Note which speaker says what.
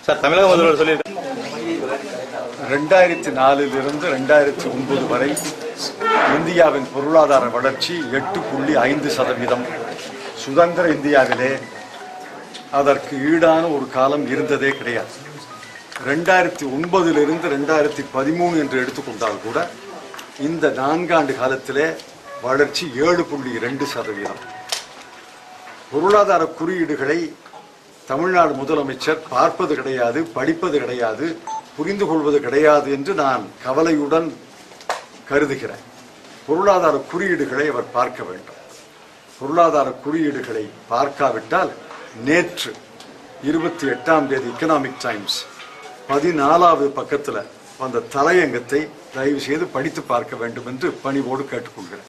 Speaker 1: Sir தமிழக முதல்வர் சொல்லியிருக்காங்க
Speaker 2: 2004 2009 வரை இந்தியாவின் பொருளாதார வளர்ச்சி 8.5%. சுதந்திர இந்தியாவிலே அதற்கு ஈடான ஒரு காலம் இருந்ததே கிடையாது. 2009 2013 என்று எடுத்துக்கொண்டால் கூட இந்த 4 ஆண்டு காலத்திலே வளர்ச்சி 7.2%. பொருளாதார குறியீடுகளை தமிழ்நாடு முதலமைச்சர் பார்ப்பது கிடையாது, படிப்பது கிடையாது, புரிந்து கொள்வது கிடையாது என்று நான் கவலையுடன் கருதுகிறேன். பொருளாதார குறியீடுகளை அவர் பார்க்க வேண்டும். பொருளாதார குறியீடுகளை பார்க்காவிட்டால் நேற்று 28ஆம் தேதி எக்கனாமிக் டைம்ஸ் 14வது பக்கத்தில் வந்த தலையங்கத்தை தயவு செய்து படித்து பார்க்க வேண்டும் என்று பணிவோடு கேட்டுக்கொள்கிறேன்.